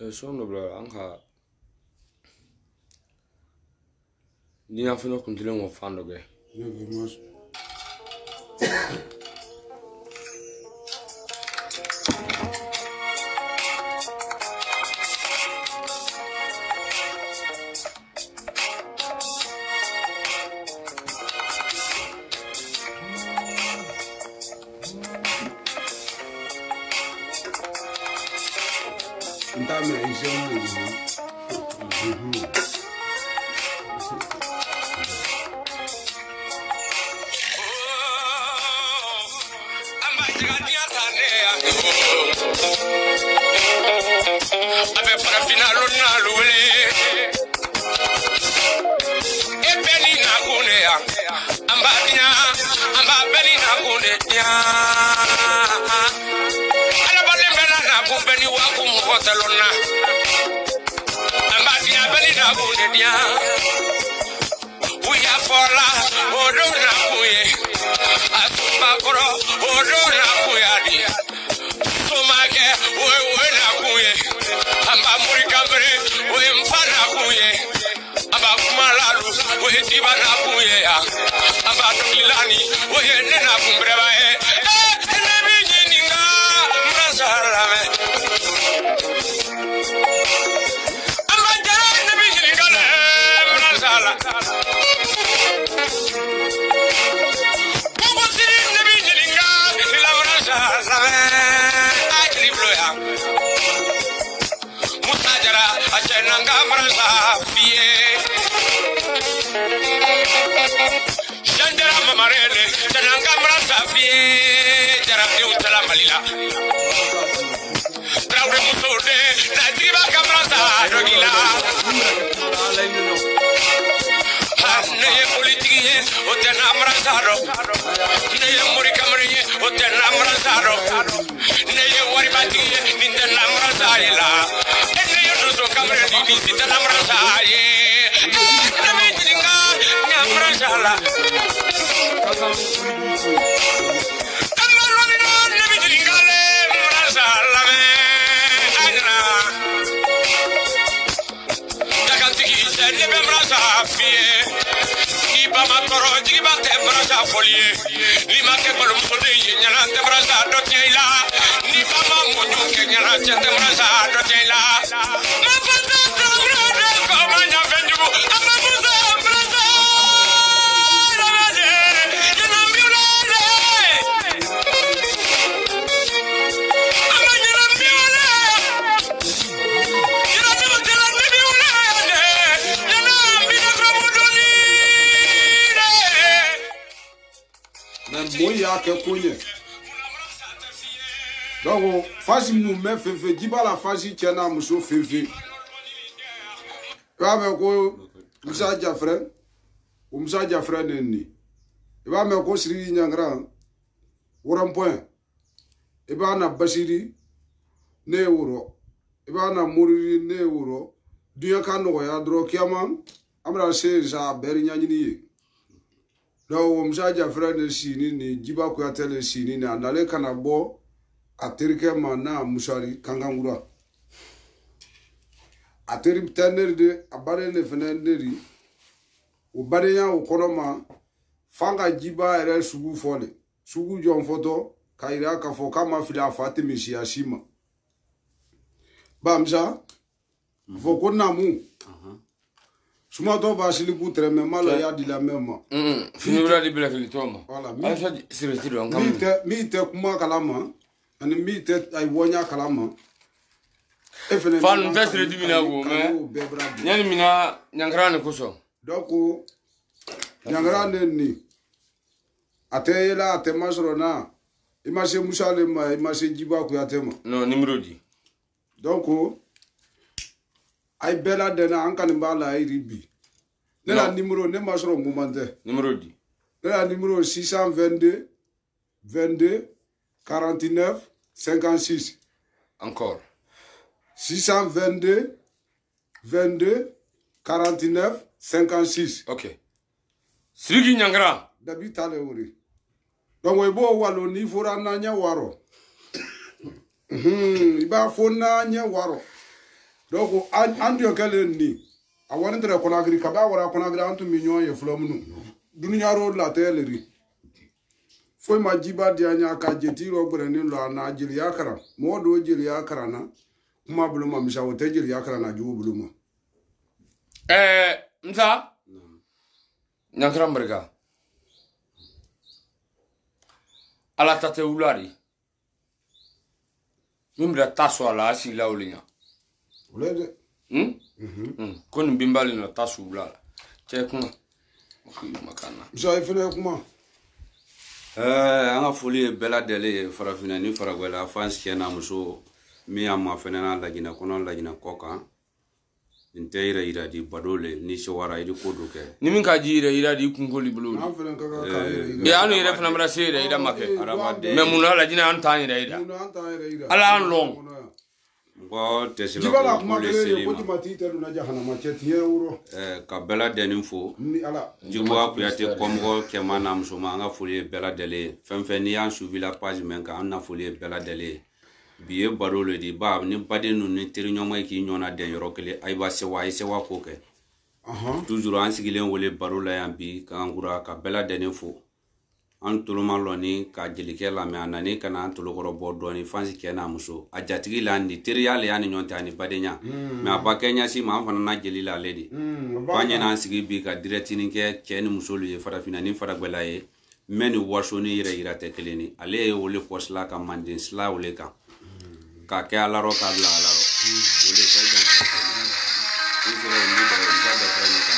Sono bla anche ni na fino kuntile mo fando ge. Donc, fasi mu me fefe, jiba la fasi tiana muso fefe. Iba me ko Musa Jafre neni. Iba me ko Siri Nyangran. Woran point. Iba na Bashiri ne wuro. Iba na Muriri ne wuro. Duya kano ya dro kiaman. Amra se za beri nyanyini ye. Donc, Musa Jafre ne sini ni jiba ko ya tele sini ni andale kanabo. Aterike mana musari kangangura ateri teneri de abare ne fenenderi o barenya o konoma fanga jiba ere sugu fole sugu jon foto kaira ka fo kama fila fatimi shima bamza fo konamu suma to basili putre me malo ya di la mema finura di bla kilitoma voilà mi te kuma kalama ani mi te ay wonya kalama fan vestre di mina go me nyani mina nyangrane kuso donc nyangrane ni ateyela atemasrona imase musale ma imase jiba ku yatema no nimrodi donc ay bela dena ankani bala iribi nela numéro ne masro mumante nimrodi nela numéro 622 22 49 56. Encore. 622, 22, 49, 56. Ok. Sigi Nyangara. Dabi tale uri. Donc, webo walo ni fora nanya waro. Iba fona nya waro. donc andio kale ni awani tere konagri kaba wara konagri antu minyo ye flomnu dunya ro la teleri foi majiba dianya ka jetiro brene lo na jili yakara modo jili yakara na kuma buluma mishawo te jili yakara na jubu buluma mza nyankra mberga ala tate ulari mimbra taso ala asi la ulinya ulede kon bimbali no taso ulala che kuma makana mishawo fene kuma anga foli bela dele farafina ni faragwela fans kena muso mi amma fenana lagina kono lagina koka inteira ira di badole ni shawara idi koduke ni min ka jira ira di kunkoli bulu be anu ira fana mara sere ira make me munala lagina an tan ira ala an long go tesila jibala kuma kele ko timati te na jahana ma cheti euro ka bela deni fo ni ala jibwa ku yate komgo kemana musoma anga foli bela dele femfe ni an suivi la page men ka an foli bela dele biye barolo di ba ni bade nu ni tiri nyoma ki nyona den yoro kele ay ba se wa ko ke toujours an sigilen wole barola yan bi ka ngura ka bela deni fo an tuluma loni ka jelike la me anani kana an tulukoro bo doni fansi kena muso a jatigi la ni teriale yani nyonta ni badenya me abakenya si ma fana na jelila ledi banye na sigi bi ka directini ke keni muso lu ye farafina ni faragbela ye meni wasoni ira ira te keleni ale wole posla ka mandin sla wole ka ke alaro ka bla alaro wole ka dan Israel ni da freni ka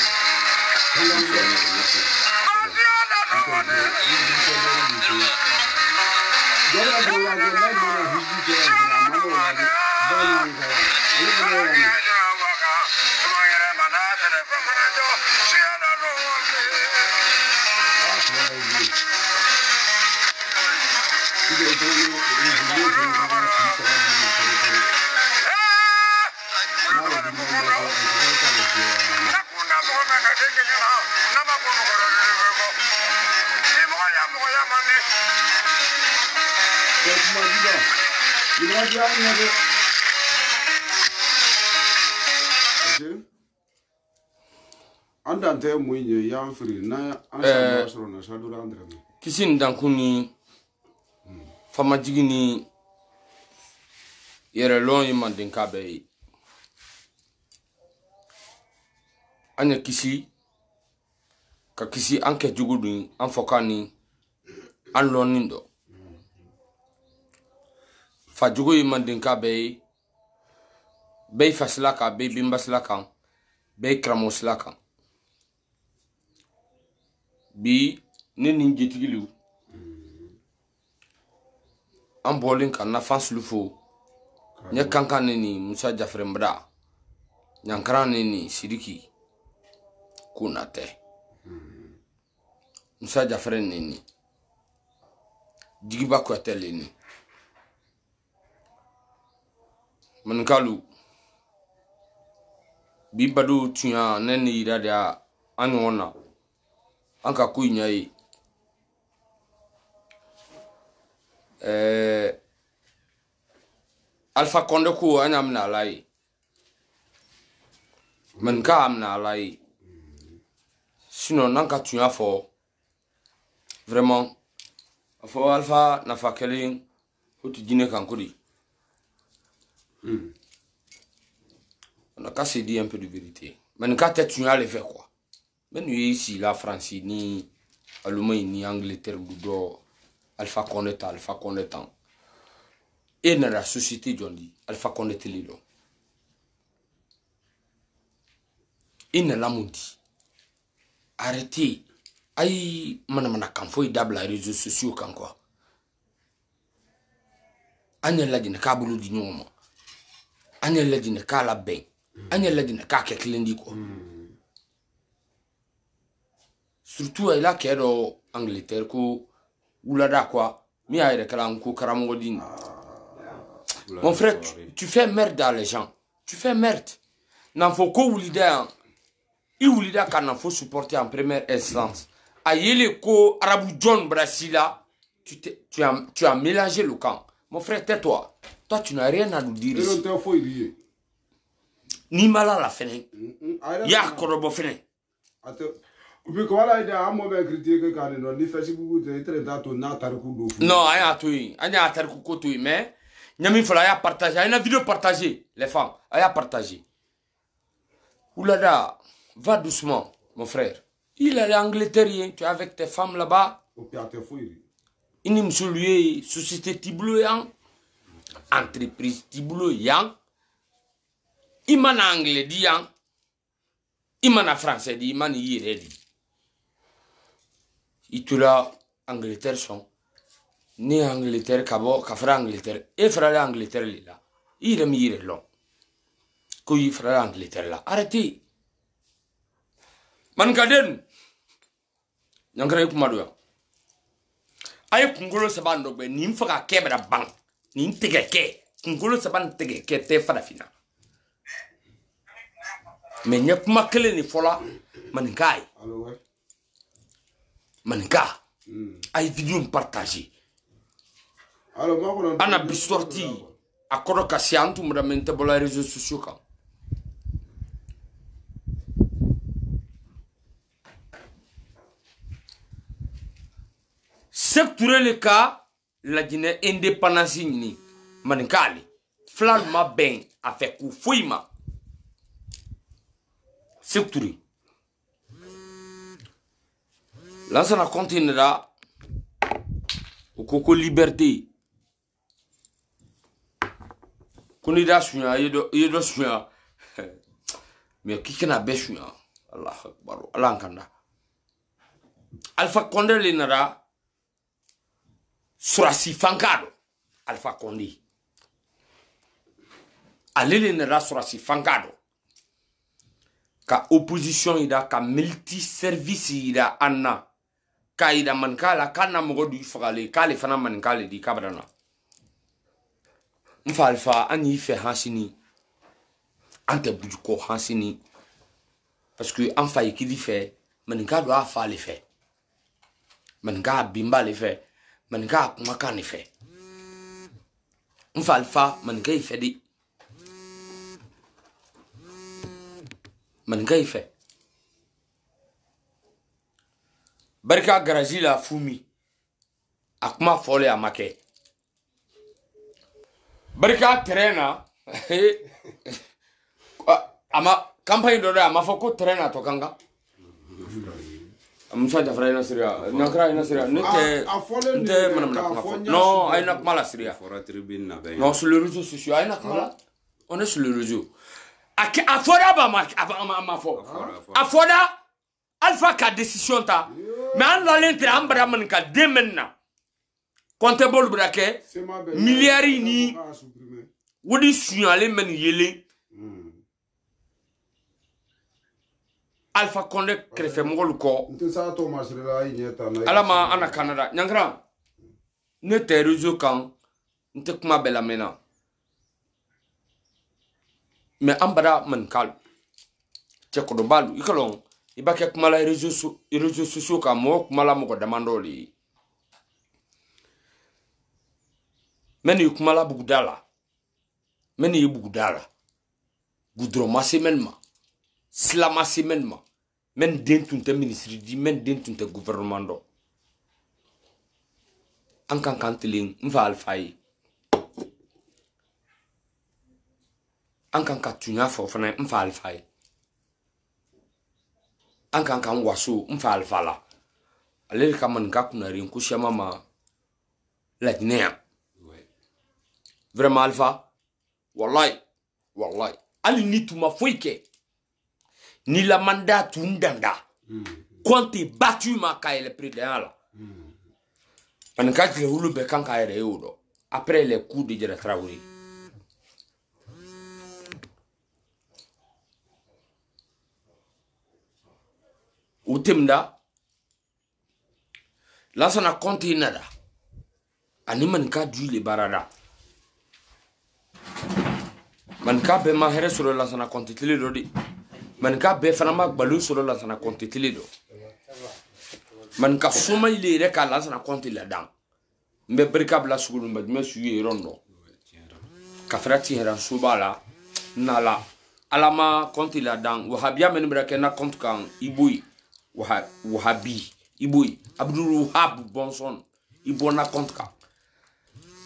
andante mwenye ya free na ansa masro na sadura andre kisin dankuni fama jigini yere lon yi mandin kabe anya kisi ka kisi anke jugudun an fokani an lonindo fa jugu yi mandin kabe be fasla ka be bimbasla kan be kramosla kan bi ne ni jetigilu an bolin kan na faslufo nya kankan ni Musa Jafre Mbra nyankran ni Sidiki kunate Musa Jafre ni digiba ko tele ni mankalu bi badu tuya neni iradia anwona anka kuinya yi Alpha Condé ko anyam na lai man ka am na lai sinon nanka tuya fo vraiment fo Alpha na fa kelin hotu jine kan kodi on a cassé dit un peu de vérité man ka te tuya le fait quoi men ici la France ni Allemagne ni Angleterre do Alpha Condé temps et dans la société jondi Alpha Condé telilo il ne l'a mundi arrêtez ay mana kan foi dabla réseaux sociaux kan quoi anya la dina ka bulu di nyoma anya la dina ka la ben anya la dina ka ke klendi ko surtout il a qu'ero Angleterre ko oulada quoi mi a ere kala ko karamongo din mon frère tu fais merde à les gens tu fais merde n'en faut ko oulida i oulida kan faut supporter en première instance ayele ko arabu John Brasila tu as mélangé le camp mon frère tais-toi toi tu n'as rien à nous dire ni mala la fene ya korobo fene Puis voilà, il y a un mauvais critique quand on dit Facebook, c'est très tôt, n'a pas de non, aya toi, aya tarku ko toi, mais nyami fala ya partager, aya vidéo partager les femmes, aya partager. Oulada, va doucement, mon frère. Il est l'Angleterre, tu es avec tes femmes là-bas. Il me soulier société tiblo yang, entreprise tiblo yang. Imana anglais di yang, imana français di, imana yire di. Itula Angleterre son ni Angleterre kabo kafra Angleterre e frère Angleterre là il me yire long ko yi frère Angleterre là arrêtez man gaden nyangre kuma do ay kungolo sabando be ni mfaka kebra bang ni tegeke kungolo saban tegeke te fada fina mais nyap makele ni fola man kai Manga, ay vidéo partager. Alors, ana bisorti akoro kasiantu mudamente bola réseaux sociaux ka. Secteur le cas la Guinée indépendance ni mankali. Flan ma ben avec ou fouima. Secteur là, ça continuera au coco liberté. Qu'on y a suya, il y suya. Mais qui n'a pas suya? Allah Akbar, Allah Kanda. Alpha Condé l'inara surasi fankado. Alpha Condé. Allez l'inara surasi fankado. Ka opposition ida, ka multi-service ida anna. Kaida mankala kana mogo du fagale kale fana mankale di kabrana mfa alfa ani fe hansini ante bujuko hansini parce que enfa ikidi fe manka do afa le fe manka bimba le fe manka kuma kan le fe mfa alfa manka ife di manka ife Barika garaji la fumi akuma fole amake Barika terena ama campagne do ama foko terena to kanga amsa jafra ina siria nakra ina siria nte manamna non ay nak mala siria non sur les réseaux sociaux ay nak mala on est sur les réseaux afoda ba ma fo afoda Alpha ka décision ta mais an la lentre ambra man ka demenna compte bol brake milliards ni wodi sunyale men yele Alpha Condé krefe mongol ko alama ana Canada nyangra ne te réseau kan nte kuma bela mena mais ambra man kal che ko do balu ikalon ibake kumala réseaux sociaux ka mo kumala mo ko demandoli meni kumala bugdala meni bugdala gudro masemenma slama semenma men dentunte ministre di men dentunte gouvernement do ankan kantilin mfa alfai ankan katunya fo fana mfa alfai ankan kan waso mfa alfala alel kaman gakuna rin kushama ma la Guinée vraiment alpha wallahi ali ni tuma foike ni la mandat tundanda compte battu ma ka le président là an ka le hulu be kan ka ere yodo après les coups de Jara Traoré utemda lansana compte nada ani man ka du le barada man ka be ma here sur la sana compte tele do di man ka be fana ma gbalu sur la sana compte tele do man ka suma ile re ka la sana compte la dam mbe berka bla sugulu mbe me suye rondo ka frati hera subala nala alama compte la dan wahabia men brake na compte kan iboy wahabi iboy Abdul Wahab Bonson ibona compte kan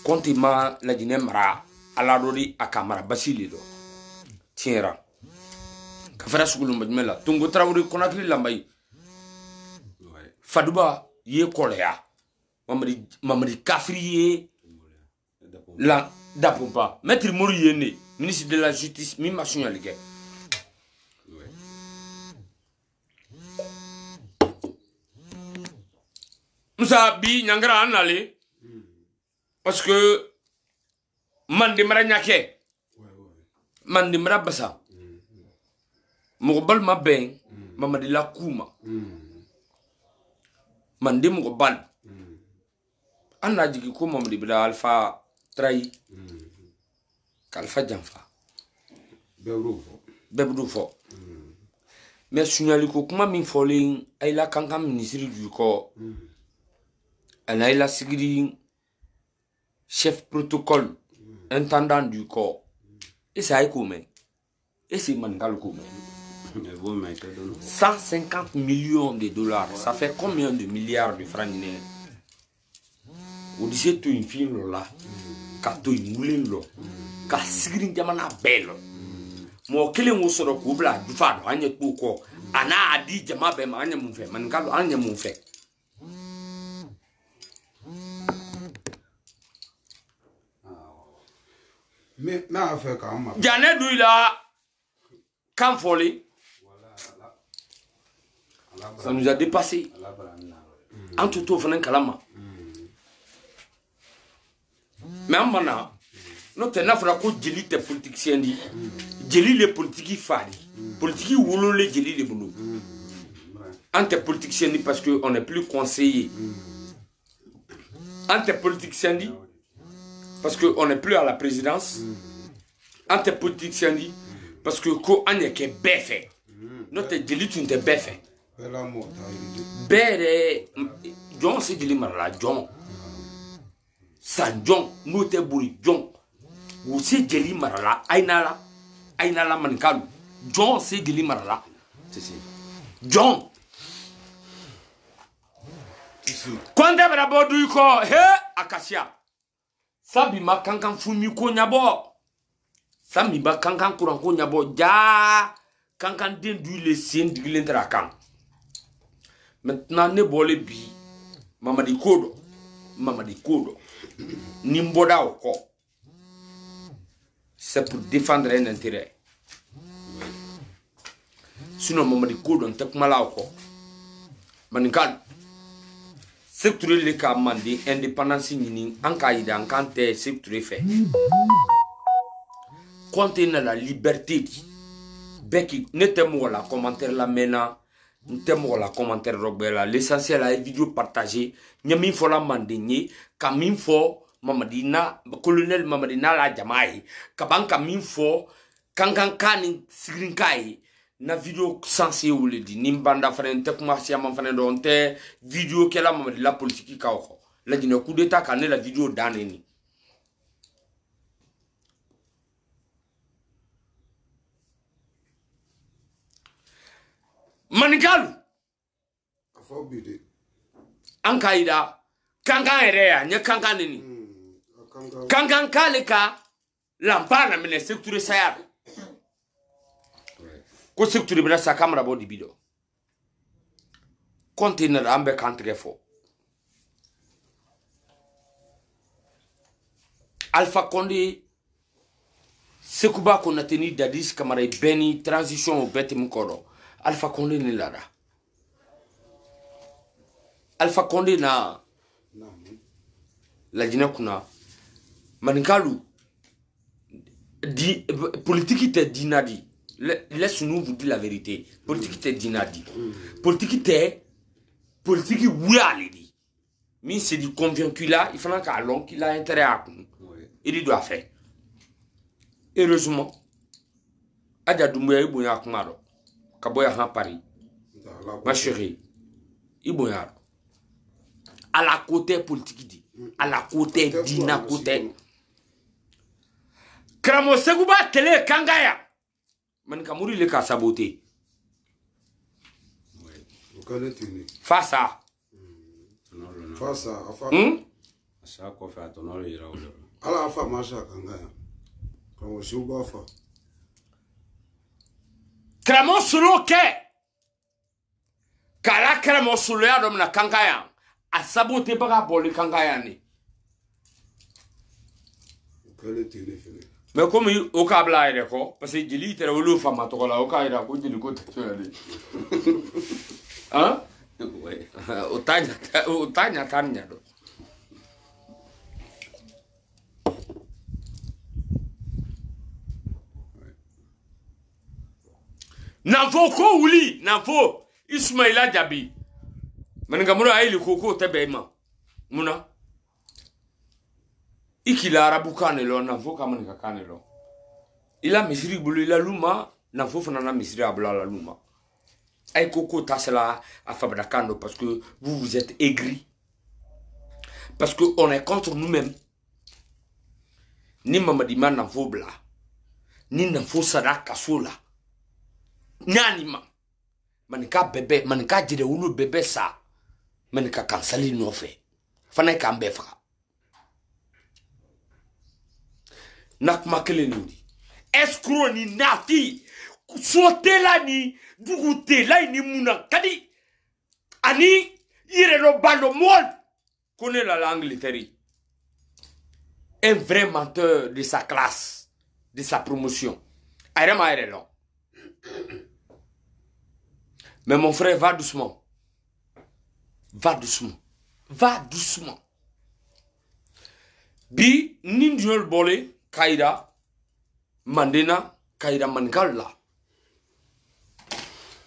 compte ma la dine mara ala dori akamara basili do tiera ka fara sugulu majmela tungo Traoré Conakry lambay Fadouba ye koleya mamadi kafriye la dapompa maître Moriene ministre de la justice mi masunyali ke Moussa bi nyangara anale parce que mandimara nyake mandimara basa mugobal maben mamadi la kuma mandi mugobal anna jigi ko mamadi bila alpha trai kalfa janfa bebru fo mais sunyali ko kuma min folin ay la kankan ministre du ko ana ila sigiri chef protocole intendant du corps et ça est comment et c'est mangal comment 150 millions de dollars ça fait combien de milliards de francs guinéens ou dit tout une film là ka to imulin lo ka sigiri jamana belo mo kele mo soro ko bla du fa do anya ko ana adi jama be ma anya mun fe mangal anya mun fe mais n'a fait quand même Janet Douila quand folé ça nous a dépassé en tout au fenen kalama mais amana no te nafra ko jeli te politicien di jeli les politiques fadi politique wolo le jeli les boulot ante politicien di parce que on est plus conseillé ante politicien di parce que on n'est plus à la présidence ante politicien di parce que ko anye ke befe notre jeli tu te befe bere John c'est jeli marla John San John note buri John ou c'est jeli marla ainala mankalu John c'est jeli marla c'est John quand est brabo ko he akasia sabi ma kankan fumi ko nyabo sami ba kankan kuran ko nyabo ja kankan den du le sen diglen trakan maintenant ne bolé bi mamadi kodo nimboda ko c'est pour défendre un intérêt sinon mamadi kodo ntek mala ko manikal secteur le ka mandi indépendance ni anka ida ankante secteur fait contenant la liberté beki netemo la commentaire la mena ntemo la commentaire robela l'essentiel la vidéo partagée nyami fo la mandenye kamin fo mamadina colonel mamadina la jamai kabanka min fo kankan kani sigrinkai na vidéo sensé ou le di nimbanda frente kuma siama frente donte vidéo kela mamadi la politique ka ko la dina coup d'état kané la vidéo daneni Manigalu afobide ankaida kankan ere nya kankan ni kankan kaleka lampana mene secteur sayar ko secteur bela sa camera body bido container ambe country fo Alpha Condé Sekouba Konateni Dadis Kamara Beni transition au Betim Koro Alpha Condé ni lara Alpha Condé na la dina kuna manikalu di politique te dinadi laisse-nous vous dire la vérité politique te dinadi politique te politique ouali di mais c'est du convaincu là il faut qu'à long qu'il a intérêt à il doit faire heureusement Adja Doumbouya iboya kumaro kaboya ha Paris ma chérie iboya à la côté politique dit à la côté dina côté Kramo Sekouba télé kangaya man ka muri le ka saboter face à ça quoi fait ton ira ala afa masha kanga kan wo shuba fa kramo solo ke kala kramo solo ya dom na kangaya a saboter baga boli kangaya ni mais comme au câble ire ko parce que jeli tere wolo fama to la o ka ira ko jeli ko to ali hein ouais o tanya do Nanfo ko wuli nanfo Ismaila Jabi maninga mura ayili koko tebe ma muna ikila arabu kanelo nanfo kamanika kanelo ila misiri bulu ila luma nanfo fana na misiri abula la luma ay koko tasela afabda kando parce que vous êtes aigris parce que on est contre nous-mêmes ni mamadi man nanfo bla ni nanfo sadaka sola Nyanima manika bebe manika jide wulu bebe sa manika kansali no fe fana ka mbefa nak makele ndi escroc ni nati sotela ni dugutela ni muna kadi ani ire no bando mol connaît la langue littéraire un vrai menteur de sa classe de sa promotion ayama ire non. Mais mon frère, va doucement. Va doucement. Va doucement. Bi, nindiol bole, kaida, mandena, kaida mankala.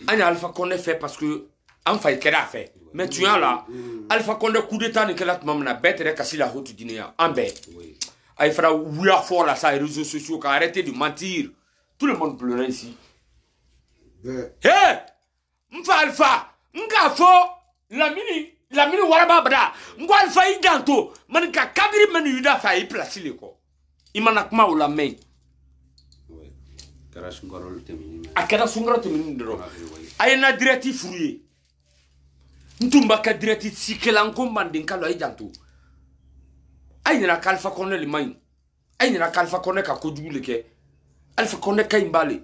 Anya Alpha Condé fait parce que, enfin, il a fait. Mais tu as là, Alpha Condé coup d'état, ni qu'elle a mamna bête, et cassi la route Guinée. En bête. Il fera ouïa fort là, ça, les réseaux sociaux, arrêtez de mentir. Tout le monde pleurait ici. Hé! Mfa alfa nga fo lamini waraba bada ngo alfa idanto man ka kadri man yuda fa i place le ko imana kuma wala mai ouais kara sungaro temini akara sungaro temini ndro ayena direct fourie ntumba ka direct sikela nkombande nkalo idanto ayina kalfa konne le mai ayina kalfa konne ka kodugule ke alfa konne ka imbale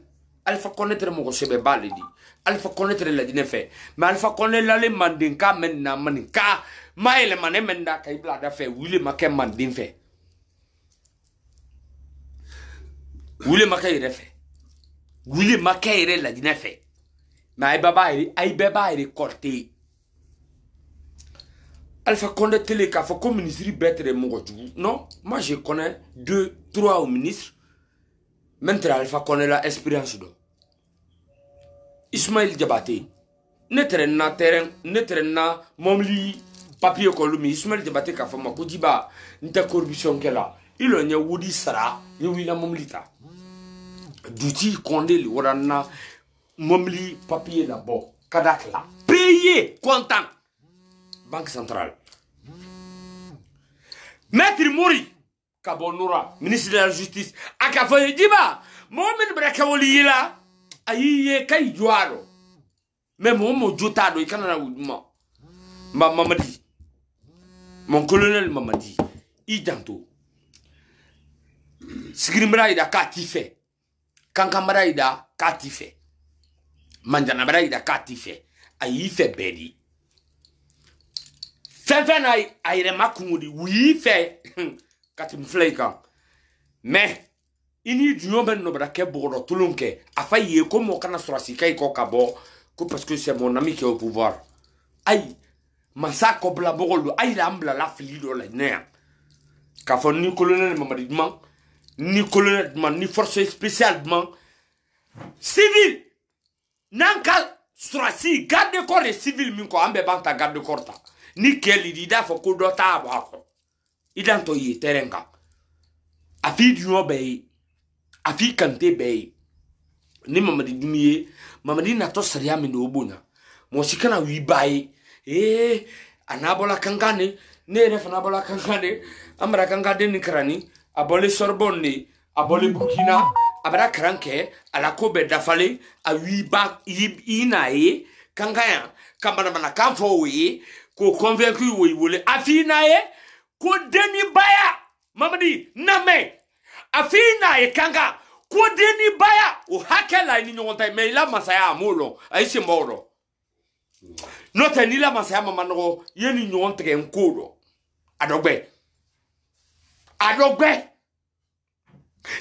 Alpha connaître mon sebe baledi Alpha connaître la dine fait mais Alpha connaître la le mandinka menna maninka maile mané menda kay blada fait wile maké mandin fait wile maké refe wile maké la dine fait mais ay baba iri corté Alpha connaître les ka faut comme ministre bête mon non moi je connais 2 3 au ministre. Maintenant, Alpha connaît l'expérience de Ismail Diabaté. Netrena terrain, netrena momli papier kolumi. Ismail Diabaté ka fama kujiba nta corruption kela. Ilo nya wudi sara, yewina momlita. Duti Condé li warana momli papier d'abord. Kadakla. Payé content. Banque centrale. Maître Mori Kabonura, ministre de la Justice, Akafoye Diba, Mohamed Brakawoli là, aïe, kay joaro. Même mon jotado, il canana woudma. Mamadi, mon colonel Mamadi, Idanto. Sigrimra ida katife, Kankamara ida katife, Manjanabra ida katife, aïe fait bedi. Fefen aïe makumudi, oui fait. Katim fleika mais ini dioben no brake boro tulunke afa ye ko mo kana sorasi kay ko kabo ko parce que c'est mon ami qui est au pouvoir ay masako bla bogolu ay rambla la filido la ner ka fon ni colonel mamadidman ni colonel man ni force spécialement civil nankal sorasi garde corps civil min ko ambe banta garde corps ta ni keli dida fo ko do ta ba idanto yi terenka afi duo bay afi kante bay ni mamadi dumiye mamadi na to saria mi no obonya mo sikana wi bay anabola kankane ne ref anabola kankane amra kankade ni krani abole sorbonne abole burkina abara kranke ala ko be dafale a wi ba ina e kangaya kamana mana kanfo we ko convaincu we wole afina e ko deni baya mamadi name afina e kanga ko deni baya o hakela ni nyonta me la masaya amulo aisi mboro no tani la masaya mamano yeni nyonta ke nkodo adogbe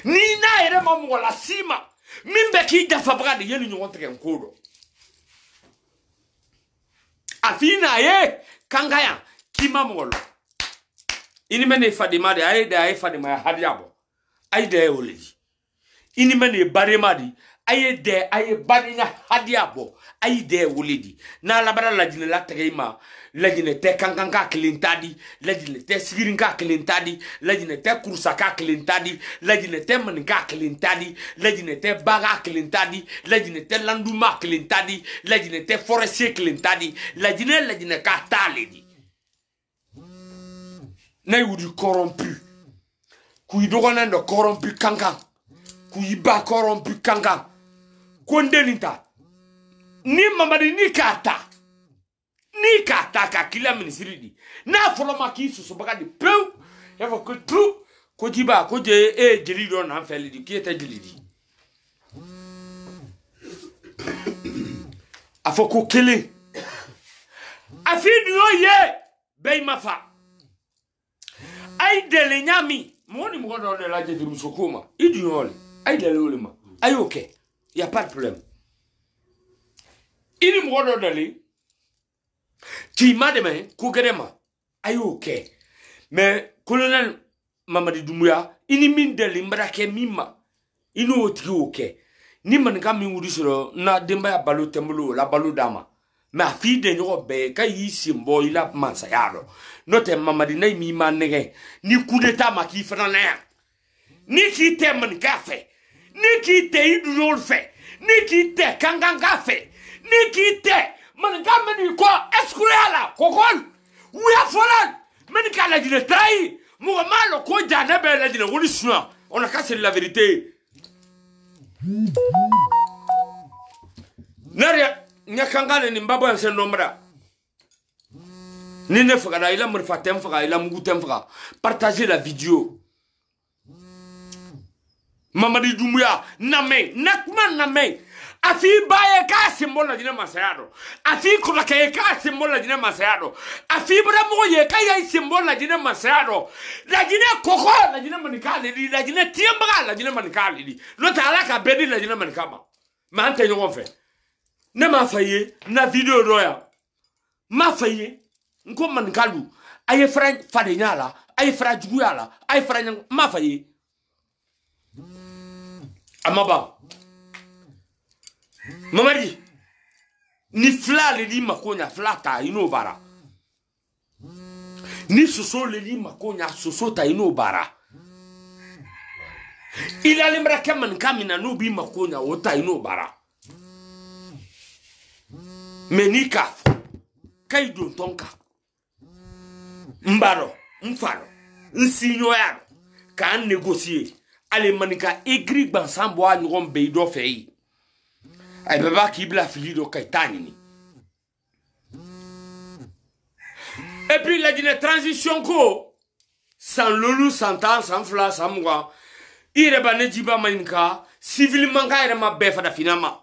ni na ere mamu la sima mimbe ki dafa brade yeni nyonta ke nkodo afina ye kangaya kima molo ini mene fadima de ay fadima hadiabo ay de oledi ini mene baremadi ay de ay badinya hadiabo ay de oledi na labara lajine la tegema lajine te kankanga klintadi lajine te sigirinka klintadi lajine te kursaka klintadi lajine te maninka klintadi lajine te baga klintadi lajine te landuma klintadi lajine te forestier klintadi lajine ka taledi na yudi corrompu kui dogana ndo corrompu kankan kui ba corrompu kankan kondelinta ni mamadi ni kata ka kila ministry di na foloma ki susu baga di peu ya fa ko tu ko diba ko je jeli do na feli di ki eta jeli di afoko kele afi no ye be mafa ay dele nyami moni mo do de la je di musokoma idiole ay dele olema ay okay y a pas de problème ini mo do dele ti mademe ko gerema ay okay mais colonel Mamadi Doumbouya ini min dele mbrake mimma ino oti okay ni man ka mi wudi soro na demba ya balu tembulo la balu dama ma fi de nyo be ka yi simbo ila mansa yaro no te Mamadi nay mi manege ni coup d'état ma ki frana ya ni ki te man ka fe ni ki te idul fe ni ki te kanganga fe ni ki te man ka mani ko eskurela kokol uya folan man ka la dine trai mo malo ko jana be la dine woni sua on a cassé la vérité Naria nyakangane ni mbabo ya sendomra Nine fagada ila murfa temfaga ila mugu temfaga partager la vidéo Mamadi Doumbouya name nakman name afi baye ka symbole la dina masayado afi kola ka ka symbole la dina masayado afi bra mo ye ka ya symbole la dina masayado la dina koko la dina manikale la dina tiemba la dina manikale lo tala ka bedi la dina manikama ma ante nyo fe ne ma faye na video roya ma faye nko manikalu aye fra fade nyala aye fra juguyala aye fra ma faye amaba Mamadi ni fla le di makonya flata ino bara ni soso le di makonya soso ta ino bara ila limbra kaman kamina no bi makonya wota ino bara menika kai don tonka mbaro mfaro nsinyo ya ka négocier ale manika écrit bansambo a nyon be do fei ay baba ki bla filido kaitani ni et puis la dine transition ko sans lolu sans temps sans fla sans moi ire ba ne jiba maninka civilement ka ire ma be fada finama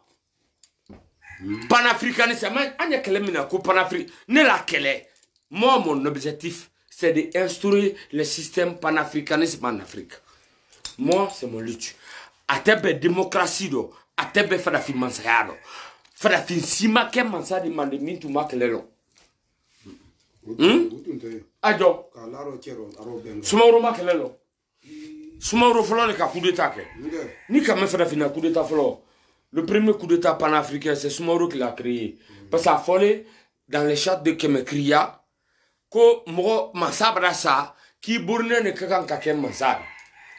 panafricanisme anya kelemina ko panafrique ne la kele moi mon objectif c'est d'instaurer le système panafricanisme en Afrique. Moi c'est mon lutte atebe démocratie do atebe fada fi mansayado fada fi sima ke mansadi mande mintu makelelo ajo sumauro makelelo sumauro folo ka coup d'état ke ni ka me fada fi na coup d'état folo le premier coup d'état panafricain c'est Sumaoro qui l'a créé parce qu'il a volé dans les chats de Kemekria ko mo masabra sa ki burne ne kakan kakem masab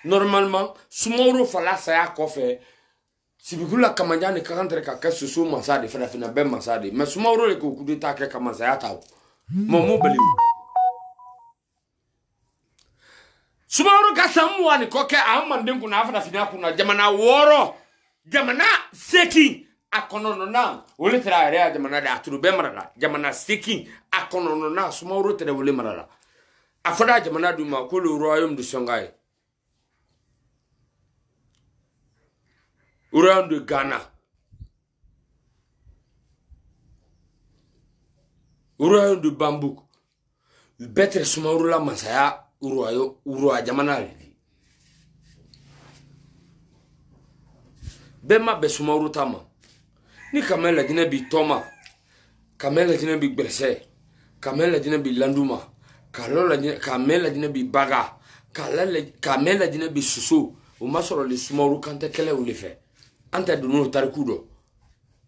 normalement Sumaoro fala sa ya kofe si bikula kamanja ne kakan tre ka susu masade fana fina ben masade mais Sumaoro le coup d'état ke kamasa ya taw mo beli Sumaworo ka samu wani koke amanden kuna afana fina kuna jamana woro jamana seki akonono na wole tra area jamana da aturu be marala jamana seki akonono na Sumaworo tere wole marala afada jamana du ma ko le royaume de Songhai royaume de Ghana royaume de Bambouk betre Sumaworo la masaya uro jamana bema be Sumaworo tama ni kamela dina bi toma kamela dina bi berse kamela dina bi landuma kamela dina bi baga kamela dina bi susu o masoro le Sumaworo kante kele o le fe anta do no tarikudo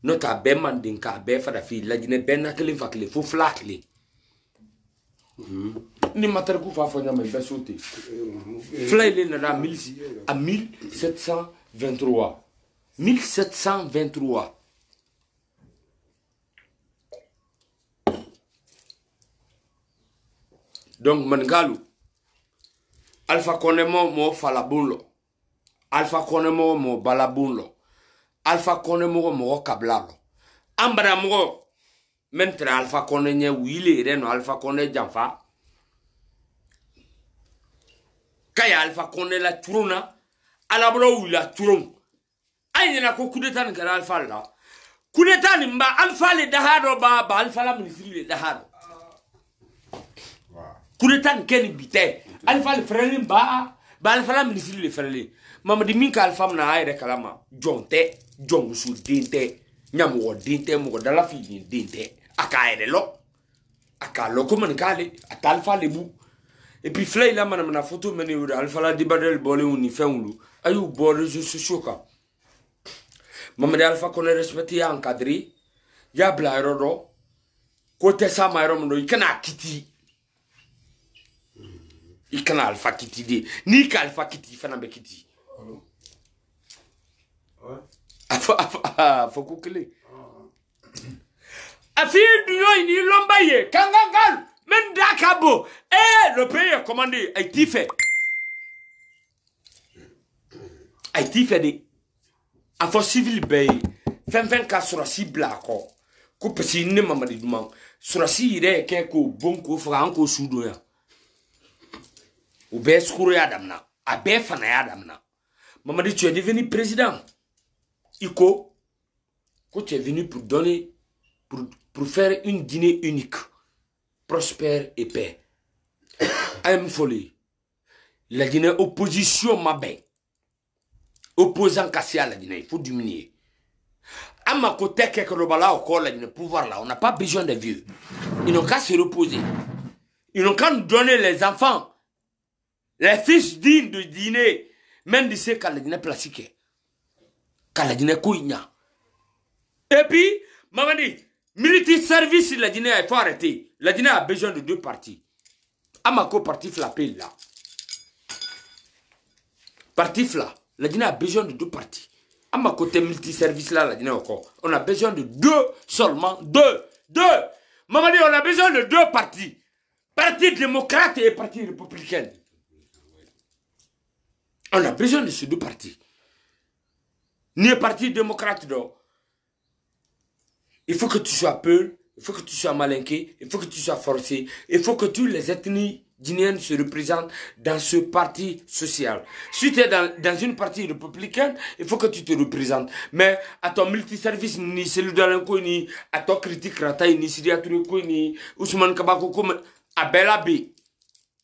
no ta be mandinka be fada fi la dina benna kele fakle fo flakle ni matarku fa fo nyama be sauté flaile na 1723 1723 donc mangalu Alpha Condé mo falabunlo Alpha Condé mo balabunlo Alpha Condé mo kablalo ambara mo mentre Alpha Condé nye wile reno Alpha Condé janfa kaya Alpha Condé la turuna alabro wila turun ayina ko kudeta ngara Alpha la kudeta ni mba Alpha le dahado ba Alpha la ministre le dahado kudeta nkeni bite Alpha le frère ba Alpha la ministre le frère mamadi minka Alpha na ayre kalama jonte jongusu dinte nyamu dinte mo dala fi dinte akaide lo akalo ko man kale atalfa lebu et puis flay la mana photo meni ou Alpha la dibadel bolé ni fenlu ayu bolé je suis choqué mamadi Alpha Condé respecté encadré ya bla rodo côté ça mayro mo ikana kiti ikana Alpha kiti di ni ka Alpha kiti fana be kiti faut coucler affaire du ni lombaye kangangal men dakabo le pays est commandé Haïti fait de afo civil bay fen ka surasi blako ko pesi ne mamadi duman surasi ire ke ko bonko franco sudo ya ou be skuru ya damna abe fana ya damna mamadi tu es devenu président Iko que tu es venu pour donner pour faire une Guinée unique prospère et paix aime folie la Guinée opposition ma ben opposant cassé à la Guinée il faut diminuer à ma côté quelque robala au corps la Guinée pouvoir là on n'a pas besoin de vieux ils n'ont qu'à se reposer ils n'ont qu'à nous donner les enfants les fils dignes de Guinée même de ceux qu'à la Guinée plastique la Guinée kouigna. Et puis, maman dit, militaire service la Guinée, il faut arrêter. La Guinée a besoin de deux partis. Amako parti flappé là. Parti fla. La Guinée a besoin de deux partis. Amako côté multiservice là, la Guinée encore. On a besoin de deux seulement. Deux. Maman dit, on a besoin de deux partis. Parti démocrate et parti républicain. On a besoin de ces deux partis. Ni parti démocrate donc. Il faut que tu sois peu, il faut que tu sois malinqué, il faut que tu sois forcé, il faut que toutes les ethnies guinéennes se représentent dans ce parti social. Si tu es dans une partie républicaine, il faut que tu te représentes. Mais à ton multiservice, ni celui d'Alenko, ni à ton critique Rataï, ni Sidia Tureko, ni Ousmane Kabako, comme à Belabé,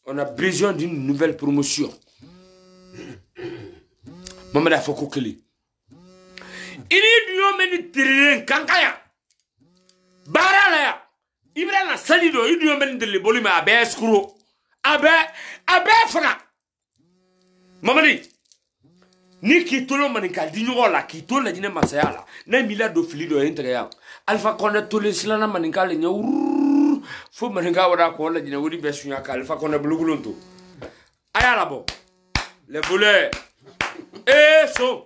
on a besoin d'une nouvelle promotion. Mamada Fokokeli. Ini duyo meni tiriren kankaya bara la ya ibra na salido iduyo meni de leboli ma abe skuro abe fana mamadi ni kitolo mani kaldinyo la kitolo la jine masaya la na mila do filido entre ya Alpha Condé tole silana mani kale nya fo mani ga wada ko la jine wodi besunya ka Alpha Condé bulugulonto ayala bo les voleurs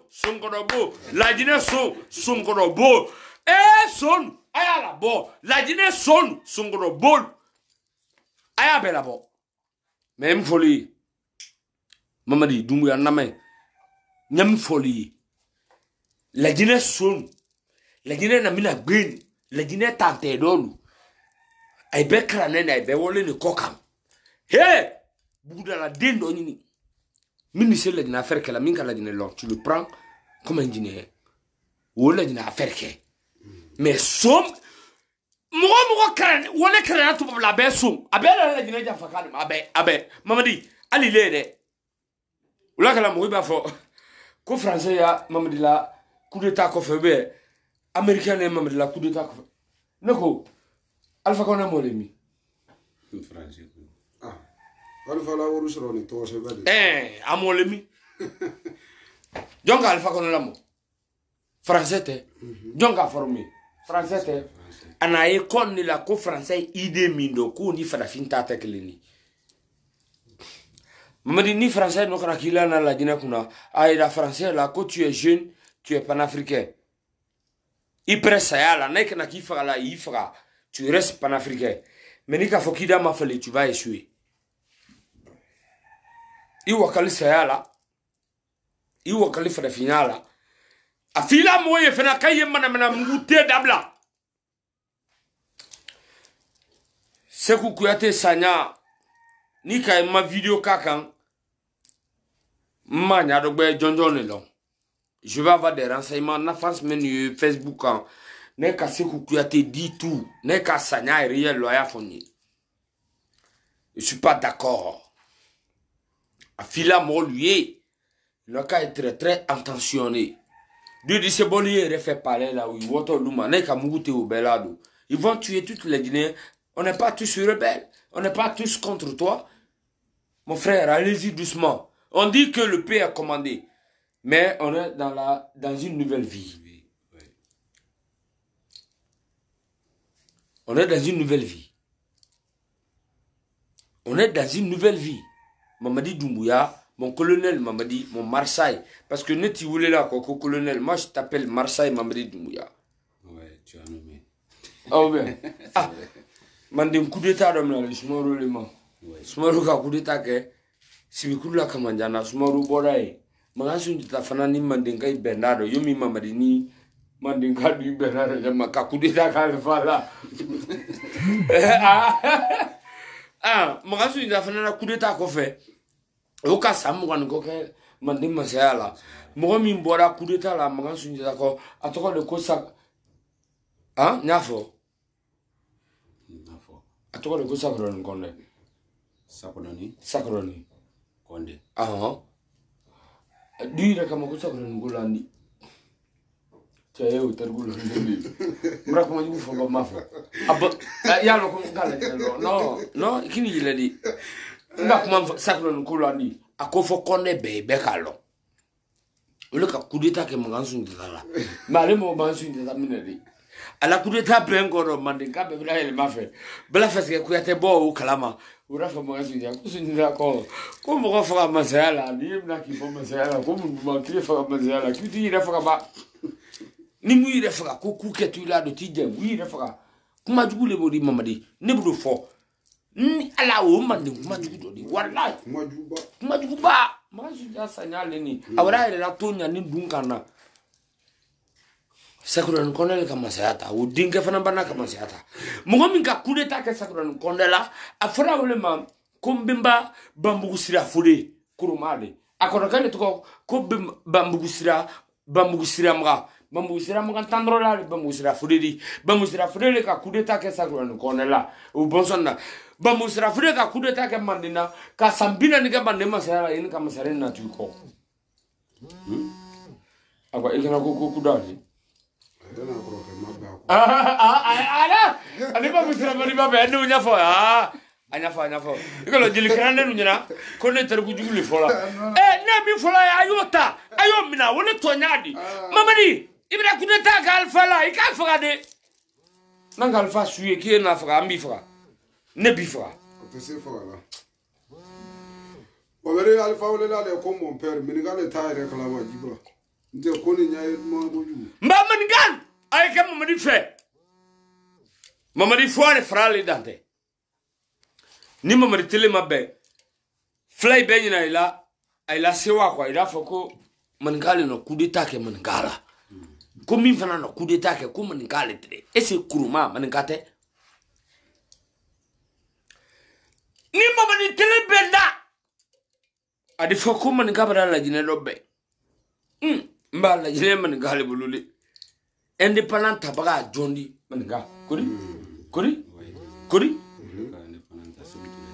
son kodobo la Guinée son kodobo son ayala bo la Guinée son kodobo aya bela bo même folie Mamadi Doumbouya Namé. Nyam folie. La Guinée son. La Guinée n'a mis la green. La Guinée tante d'olu. Ay be kranen ay be wole ni kokam. Hé! Bouda la dendo ni. Mini c'est la Guinée affaire que la minka la Guinée long. Tu le prends comme un Guinéen. Ou la Guinée affaire que. Mais somme. Moi kran. Wole kran tout la be somme. Abe la Guinée jafakal. Abe. Mamadi. Ali lede. Ou la kala mou ba fo. Ko français ya Mamadi la coup d'état ko febe. Américain ne Mamadi la coup d'état ko. Nako. Alpha Condé molemi. Français. Ah. Alpha la woru soro ni to se vade. Amolemi. Jonga Alpha Condé la mo. Français te. Jonga formé. Français te. Anaye kon ni la ko français ide mindo ko ni fada finta tekleni. Mamadi ni français no kana kila na la Guinée kuna. Ay la français la ko tu es jeune, tu es panafricain. I pressa ya la nek na ki fera la i fera. Tu restes panafricain. Mais ni ka fokida ma fele tu vas échouer. I wakali sayala. I wakali fada finala. Afila moye fena kaye mana mute dabla. Sekou Kouyaté Sanya ni ka ma vidéo kakan ma nya dogbe jonjon le long. Je vais avoir des renseignements na France menu Facebook kan. Ne ka Sekou Kouyaté dit tout. Ne ka Sanya réel loya foni. Je suis pas d'accord. Afila mo lui le cas est très très intentionné. Dieu dit c'est bon il refait parler là où il vote luma ne ka mugute au belado. Ils vont tuer toutes les Guinéens. On n'est pas tous rebelles. On n'est pas tous contre toi. Mon frère, allez-y doucement. On dit que le paix est commandé. Mais on est dans une nouvelle vie. On est dans une nouvelle vie. On est dans une nouvelle vie. Mamadi Doumbouya, mon colonel Mamadi, mon Marseille. Parce que ne tu voulais là, quoi, colonel. Moi, je t'appelle Marseille Mamadi Doumbouya. Ouais, tu as nommé. Ah, bien. Ah. Mandem coup d'état dom la Sumaro le man. Sumaro ka coup d'état ke sibikula kamanjana Sumaro borai. Mangasu ta fana ni mandem kai Bernardo yomi Mamadi ni mandem ka du Bernardo jama ka coup d'état ka fala. Mangasu ta fana coup d'état ko fe. O ka samu kan ko ke mandem masala. Mo mi bora coup d'état la mangasu ta ko atoko le ko sak. Nyafo. Atoko le ko sakroni konde. Sakroni. Konde. Dira kama ko sakroni ngolandi. Chaye utargulandi. Mra ko ngi fo ba mafo. Ya lo ko ngala no, no, kini yiledi. Nga kuma sakroni ngolandi. Akofo konde be kalo. Ole ka kudeta ke mangansu ndala. Male mo mansu ndala minedi. Ala coup d'état brengoro mandinga be bla ele mafe bla fasike Kouyaté bo kalama ura fa mo ngi ko sunira ko mo fa masala ni mna ki fo masala ko mo ki fa masala ki ti ira fa ba ni mu ira fa ko ku ke tu la do ti je mu ira fa kuma jugule bo di Mamadi ne bu do fo ni ala o mandinga kuma jugudo di wallahi kuma juguba ma ju ja sanyale ni awra ile la tonya ni dunkana. Sakuran Kondé kama sayata o dinga fana bana kama sayata mo min ka coup d'état ke Sakuran Kondé la afra wole ma kombimba bambugu sira fode kurumade akono kale to ko bambugu sira mga tandro la bambugu sira fode di bambugu sira fode le ka coup d'état ke Sakuran Kondé la o bonsonna bambugu sira fode ka coup d'état ke mandina ka sambina ni ka mandema sayala in kama sarena tu ko akwa ikana ko dali. Ani ba musira mari ba be nu nya fo anya fo ikolo jili krande nu nyina ko ne tergu juguli fola na mi fola ayota ayo mina woni to nyaadi Mamadi ibra kudeta ka alfala ika faga de nanga alfa suye ki na faga ambi faga ne bi faga ko se faga la o bere alfa wala la ko mon père minigale taire kala ma jibra nde ko ni nyaay mo boju Mbamani gan ay kam Mamadi fe Mamadi foire frale dante ni Mamadi tele mabbe flay be nyina ila il a sewa quoi il a fait que maningali no coup d'état que maningala comme il fana no coup d'état que comme maningale tre et c'est kuruma maningate ni mama ni tele benda adi fait que maningaba la jine lobbe mba la jine maningale bululi indépendant tabaga jondi maninga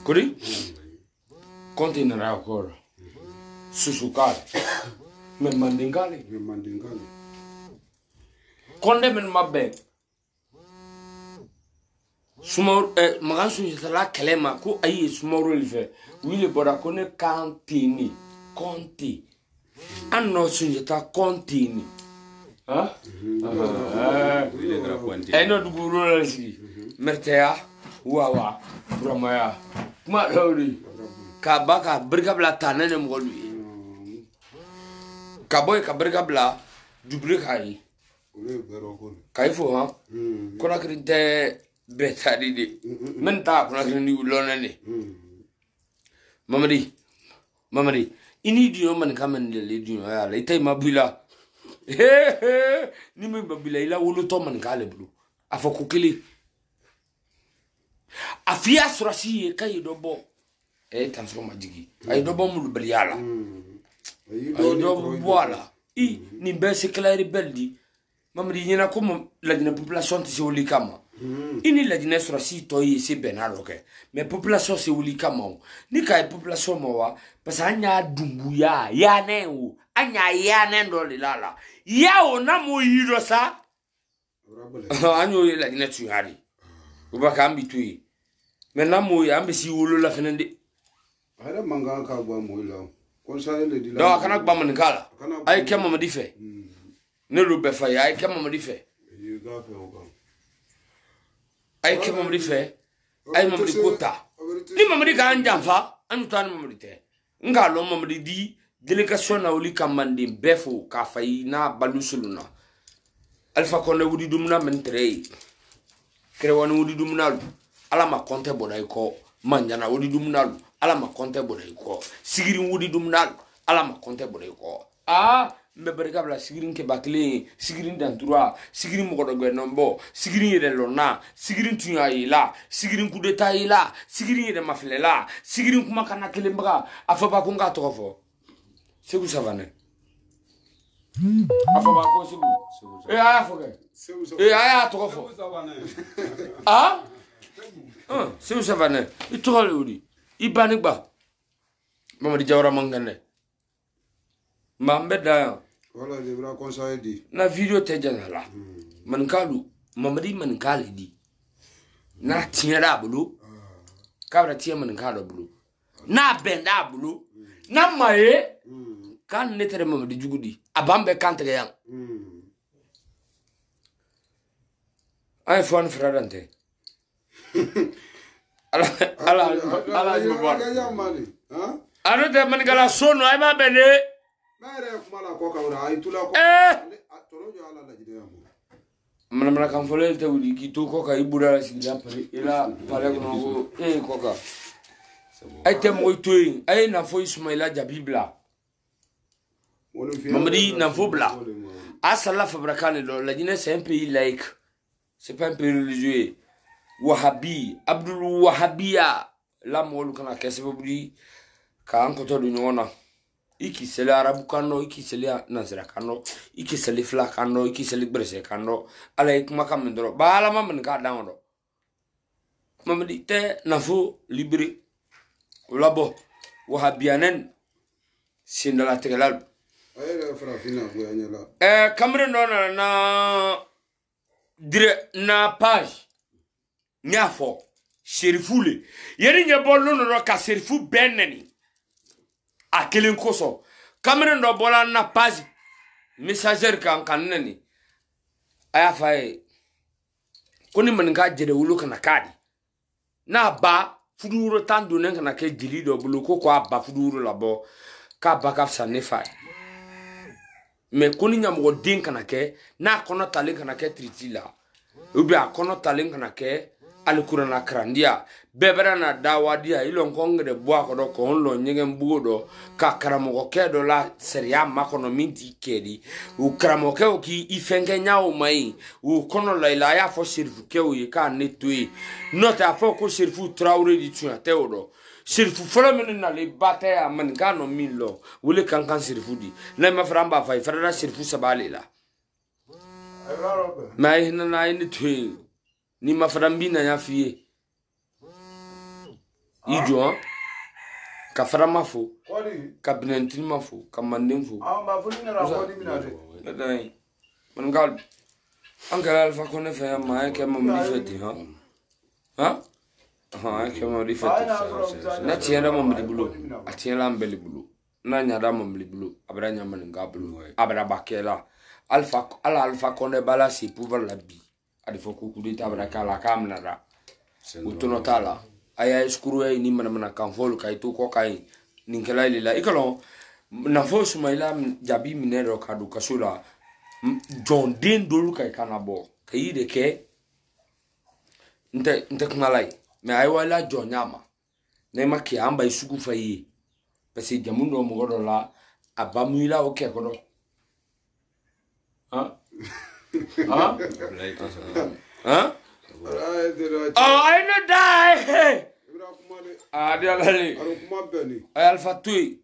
kodi continuera ancora susukale men mandingale konde men mabbe suma magan sunjata la kelema ko ayi sumoro life wile boda kone kantini konti anno sunjata kontini ha eno duguro la si mertea wawa pramaya ma dawri kabaka brigabla tanene mgolwi kaboy ka brigabla dubri kai kaifo ha kona krinte betari de menta kona krindi ulonane mamadi ini dio man kamen le dio ya le tay mabula ni me babila ila wolo to man kale blu afoko kili afia surasi kay do bo transforma jigi ay do bo mulu baliala ay do boala ni be se clair beldi mamadi nyina ko la dina population ti se woli kama ini la dina surasi to yi se benalo ke mais population se woli kama ni kay population mo wa parce anya dumbu ya ne o anya ya ne ndo lala ya o na mo yiro sa anyo la dina tu hari uba kambi tu mais na mo ya ambe si wolo la fenende ala manga ka gwa mo ila conseil le di la do kana gba man kala ay kema ma dife ne lu be fa ya ay kema ma dife ay kema ma dife ay ma di kota ni ma di kan jamfa anu tan ma di te nga lo ma di délégation na oli kamande befo ka fay na balusuluna alfa konde wudi dumna mentre krewani wudi dumna ala ma konte boday ko manjana wudi dumna ala ma konte boday ko sigirin wudi dumna ala ma konte boday ko mbe bergabla sigirin ke bakle sigirin dantura sigirin mogodo gwenombo sigirin yede lona sigirin tunya ila sigirin coup d'état ila sigirin yede maflela sigirin kuma kana kelembaga afaba ko nga tofo Sebu savane. Afaba ko sebu. Aya foke. Aya tofo. Sebu savane. Itole uri. Ibanigba. Mamadi Jawara mangane. Mambe da. Wala de bra conseil di. Na video te janala. Mankalu, mamadi mankali di. Na tiara bulu. Kabra tia mankalo bulu. Na benda bulu. Na maye kan netere mamadi jugudi. Abambe kante yang. Ay fon fradante. ala mali ha ano de manigala sono ay ma bene mere kumala ko kawra ay tula ko torojo ala la jide mo mana kan fole te wudi ki to ko ka ibura la sigla pare ila pare ko ko ka ay te mo toy ay na fo Ismaila Jabibla mamadi na fo bla asala fabrakane do la dine c'est un pays laïque, c'est pas un pays religieux. Wahabi, Abdul Wahabia, la molu kana kese bobudi ka ankoto du nyona. Iki sele arabu kano, iki sele nazira kano, iki sele fla kano, iki sele brese kano. Ala ikuma kamendro. Ba ala mama nika dango. Mamadi te nafu libri. Ulabo Wahabianen sindala tegelal. Ay fra fina go anyala. Kamre no na dire na page. Nyafo Sherifule yeri nye bolu no ka Sherifu beneni akelen koso kamera no bola na page messager kan kanani aya fae koni maninga jede wulu kana kadi na ba fuduro tandu nen kana ke jili do bulu ko ba fuduro labo ka baka sa nefa me koni nyamo din kana ke na kono talen kana ke tritila ubi akono talen kana ke al kurana krandia bebera na dawadia ilo ngongre bwa ko do ko onlo nyegen bugodo ka karamo ke do la seria makono minti kedi u karamo ke o ki ifenge nyao mai u kono la ila ya fo sirfu ke o ka netui nota fo ko sirfu traure di tuna teodo sirfu folo men na le bate a man gano milo wule kankan sirfu di na ma framba fa frara sirfu sabale la mai na ina tui ni ma frambi na ya fie ijo ka frama fo ka binentin ma fo ka mandin fo ma fo ni na ko ni minade dai man gal angala alfa kone fa ma ke ma mli feti ha ke ma mli feti na tienda ma mli bulu atiela mbeli bulu na nyada ma mli bulu abra nya man ga bulu abra bakela alfa kone bala si pouvoir la bi adi fo ku kudita abra kala kamna da utono tala aya skuru ay ni mana kan folu kay to ko kay ninkela lila ikalo na fo sumaila jabi minero kadu kasula John den dolu kay kanabo kay de ke nte knalai me ay wala John nyama ne maki amba isugu fayi parce jamundo mo godo la abamuila o ke godo I no die. Dia lali. Ay alfa tui.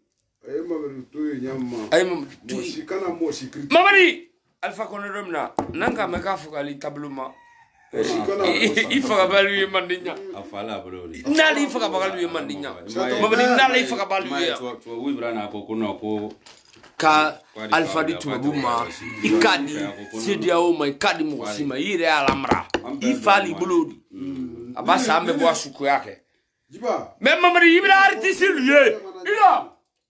Ay mamari tui nyamma. Ay mam tui. Sikana mo sikri. Mamari alfa kono domna. Nanga meka fukali tabluma. Ifa balu mandinya. Afala bro. Nali ifa balu mandinya. Mamari nali ifa balu ya. To wi brana ko kuno ko ka alfa di tubuma ikadi sedia o mai kadi mo sima ire alamra ifali buludi abasa ambe bo asuku yake jiba même mari ibra artiste lui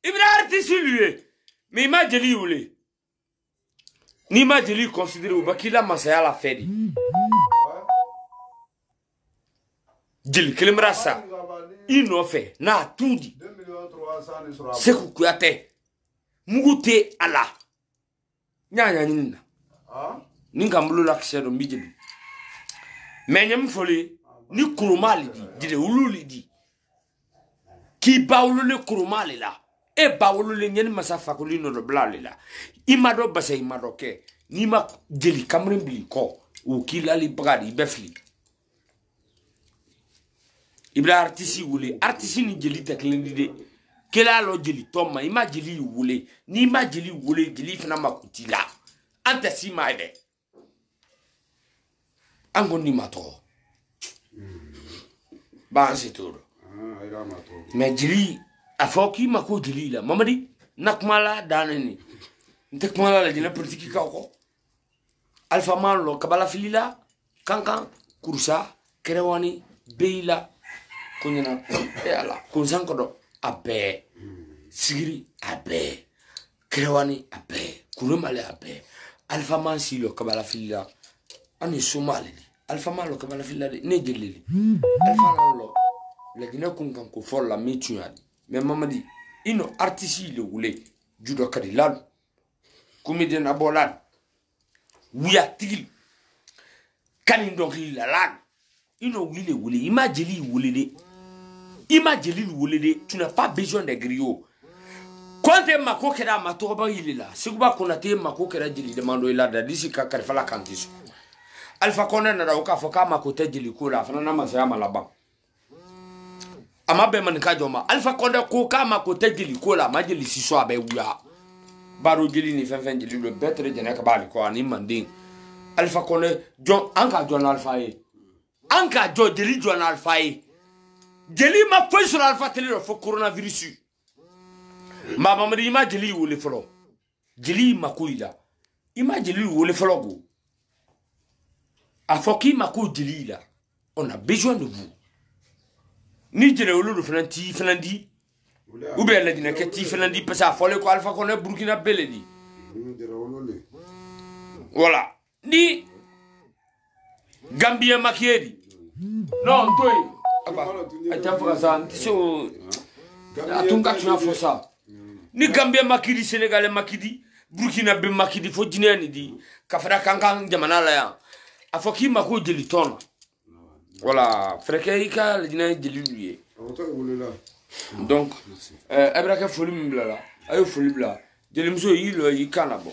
ibra artiste lui mais imagine wule ni imagine considérer o bakila masaya la fedi jil kilimrasa inofe na tudi 2,300,000 seku kuyate mugute ala nyanya nyina ninga mbulu laksedo mbijibi menyem foli ni kurumali di dire ululi di ki bawlule kurumali la e bawlule nyen masafa ko lino do blali la imado basa imado ke ni ma jeli kamrin bli ko o kilali bagadi befli ibra artisi wuli artisi ni jeli teklendi de kela lo jeli toma ima jeli wule ni ma jeli wule jeli fina makutila anta si maide ango ni mato ba sitoro ira mato me jeli afoki mako jeli la mamadi nakmala danani ntekmala la dina politiki kako alfa manlo kabala filila kankan kursa kerewani beila kunyana ala kunsankodo abe sigiri abe kerewani abe kurumale abe alfa man silo kabala filila ani somali alfa man lo kabala filila ne jelili alfa lo le dina kunkan ko folla metuadi mais mamadi ino artiste le wule judo kadi lalu comédien abolan wiya tigil kanin donc la lan ino wile wule imagine wule de tu n'as pas besoin de griot quand tu mako kera matoba ilila sikuba konate mako kera jili demando ilada disi ka karfala kantiso alfa kona na uka foka mako te jili kula fana na masaya malaba amabe man ka joma alfa konda ko ka mako te jili kula majili siso abe wuya baro jili ni fen jili le betre jena ka bali ko ani manding alfa kone jon anka jon alfa e anka jo jili jon alfa e jeli ma foi sur alfa tele fo coronavirus ma mamadi ima jeli wole folo jeli makuila ima jeli wole folo go afoki mako jeli la on a besoin de vous ni jere wolo flanti flandi ou bien la dina ke ti flandi parce que fole ko alfa ko ne Burkina beledi voilà ni Gambia makiedi non toi atamfaka sa so atunga tuna fosa ni Gambia makidi Senegal makidi Burkina be makidi fo jineni di kafara kankan jamana la ya afoki mako jeli tona Voilà, Frekeika, le dîner de lui. Donc, Abraka folie là, ayo folie là. Jelimso il canabo.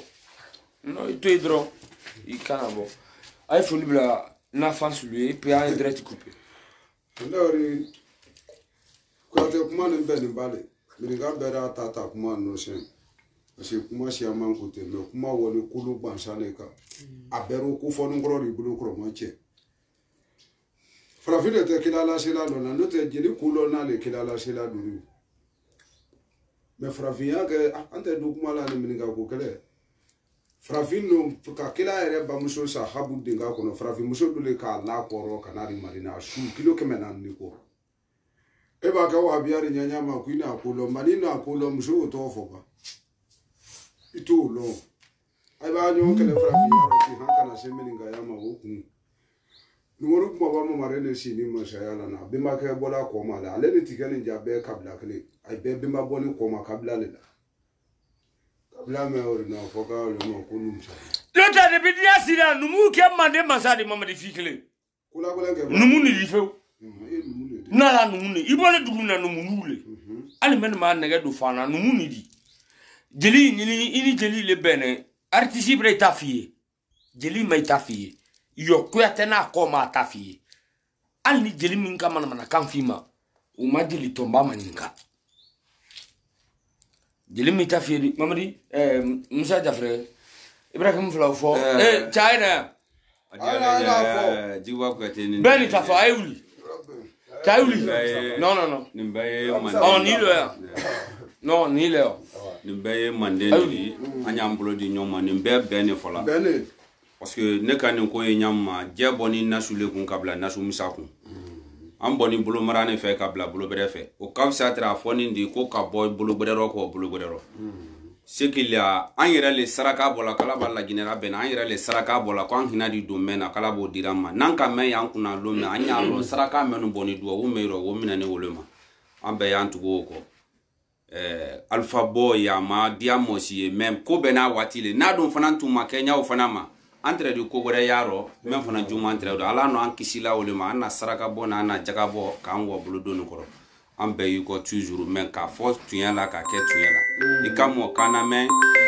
Non, il te hydro, il canabo. Ayo folie là, n'a pas lui, puis un direct coupé. Alors, quand tu commandes un bel emballé, mais regarde bien tata comment nous sommes. Parce que comment si on manque de mais comment on le coule ban saneka. Abero ko fonu ngoro ri bulu kro manche. Frafile te kila la sila no na no te jeli kulo na le kila la sila duru. Mais frafia ke ante du kuma la ni minga ko kele. Frafin no ka kila ere ba muso sa habu dinga ko no frafin muso dule ka la koro kanari marina shu kilo kemena ni ko. Eba ka wa biari nyanya ma kuina kulo manina kulo muso to foba. Itu lo. Ai ba nyo kele frafin yaro ki hankana semeninga ya ma woku. Numero kuma ba mo marene si ni ma shayala na bima ke bola ko ma la ale ni tikele njabe kabla kele ai be bima boni ko ma kabla le la. Kabla me ori na foka le mo ko num sha. Lota de bidia sira numu ke mande masadi mamadi fikele. Kula kula ke Numu ni lifeu. Na la numu ni ibole dugu na numu nule. Ali men ma nege do fana numu ni di. Jeli ini jeli le bene artisi bre tafie. Jeli mai tafie. Yo kwetena ko ma tafie. Ali jeli min kama na kanfima. O ma jeli tomba maninga. Jeli mi tafie mamadi Musa Jafre Ibrahim Flawfo China Beni tafa ayuli Tayuli non oh ni le non ni le nimbe mande ni anyambulo di nyoma nimbe bene fola bene parce que ne kan ko nyama jeboni nasule kun kabla nasu misakun am boni bulu marane fe kabla bulu brefe o kawsa tra foni ndi ko ka boy bulu brero ko bulu brero ce qu'il y a an yɛrɛ le saraka bɔla kala b'a laginɛra bɛna an yɛrɛ le saraka bɔla ko an hinɛ di don mɛn na kala b'o dira an ma n'an ka mɛn y'an kunna don min an y'a lɔn saraka mɛnnu bɔ ni duwawu mɛn yɔrɔ o minɛ ne wolo ma an bɛɛ y'an tugu o kɔ alifa bɔ yama diya mɔsi ye mɛ ko bɛɛ n'a waati le n'a dun fana tun ma kɛ ɲaw fana ma an tɛrɛ di ko wɛrɛ y'a rɔ mɛ fana juma an tɛrɛ don ala n'an kisi la o le ma an na saraka bɔ n'a na jaga bɔ k'an wɔ bolo don nin kɔrɔ an bɛɛ y'i kɔ toujours mɛ k'a fɔ tunya la k'a kɛ tunya la i ka mɔ kana mɛn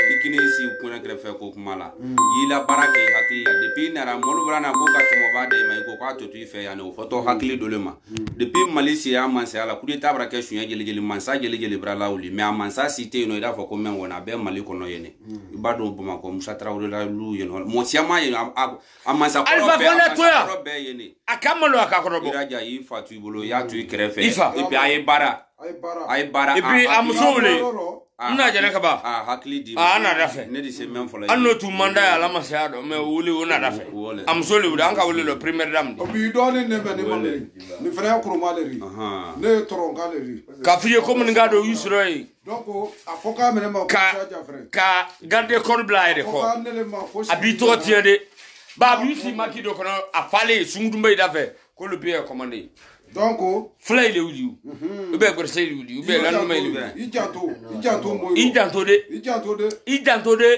i kini si kunɛ kɛrɛfɛ ko kuma la i la baara kɛ i hakili la depuis nara mɔlu bɔra na ko ka tɔmɔba da i ma i ko k'a to to i fɛ yan o fɔtɔ hakili dole ma depuis mali si y'a mansaya la coup d'état bara kɛ suɲɛ jeli mansa jeli bara la wuli mais a mansa si tɛ yen nɔ i n'a fɔ ko mɛn wɔna a bɛɛ mali kɔnɔ yen i b'a dɔn bamakɔ musa tarawele la lu yen nɔ mɔgɔ siama yen a mansa kɔrɔ bɛɛ yen ne a ka malo a ka kɔrɔ bɔ iraja i fa tu i bolo i y'a to i kɛrɛfɛ et puis a ye baara et puis a muso wele n'a jɛnɛ ka ban hakili di a na dafe ne di se mɛn fɔlɔ an n'o tun manda ye ala masaya dɔn mɛ wuli o na dafe a muso le wuli an ka wele le première dame o bi dɔɔni ne bɛ ne ma le ni fana ye kuruma le ri ne ye tɔrɔnka le ri k'a f'i ye ko min ka don i sɔrɔ ye donc a fɔ k'a minɛ ma ka garde corps bila a yɛrɛ kɔ a b'i tɔgɔ tiɲɛ de ba a b'i si maki dɔ kɔnɔ a falen sungudunba i da fɛ ko le bɛ commandé donc fula ile wuli u bɛ gɔrɔsɛ ile wuli u bɛ lanuma ile wuli i janto mo i janto de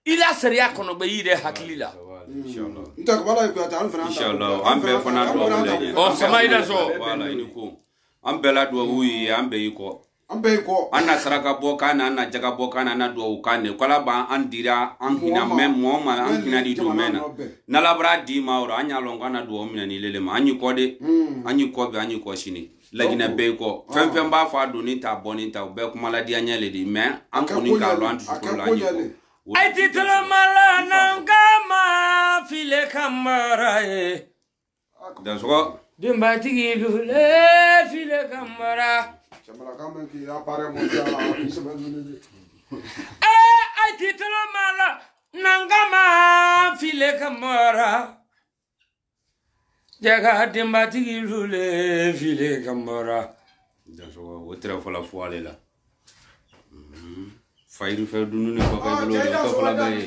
i la sariya kɔnɔ bɛ i yɛrɛ hakili la inshallah nta kabala ko ta an fana inshallah an bɛɛ fana duwawu ɔ sama i da sɔ voilà i ni ko an bɛɛ la duwawu ye an bɛɛ y'i kɔ an bɛɛ y'i kɔ an na saraka bɔ kan na an na jaga bɔ kan na an na duwawu kan de kala b'an dira an hinɛ mɛ mɔgɔ ma an hinɛ di don mɛn na n'ala bara di ma o an y'a lɔn k'an na duwawu minɛ ni lele ma an y'i kɔ de an y'i kɔ bi an y'i kɔ sini laginɛ bɛɛ y'i kɔ fɛn fɛn b'a fɔ a don ni ta bɔ ni ta u bɛɛ kuma ladiya ɲɛ le de mɛ an kɔni k'a lɔn an dusukolo la an y'i kɔ ai titulumala nangama file kamara ye dansɔgɔ denbatigi lule file kamara ai titulumala nangama file kamara jaga denbatigi lule file kamara dansɔgɔ o tɛrɛ fɔla fɔ ale la fayiri fɛ dunu ni kɔfɛ bolo de ko fɔla bɛ ye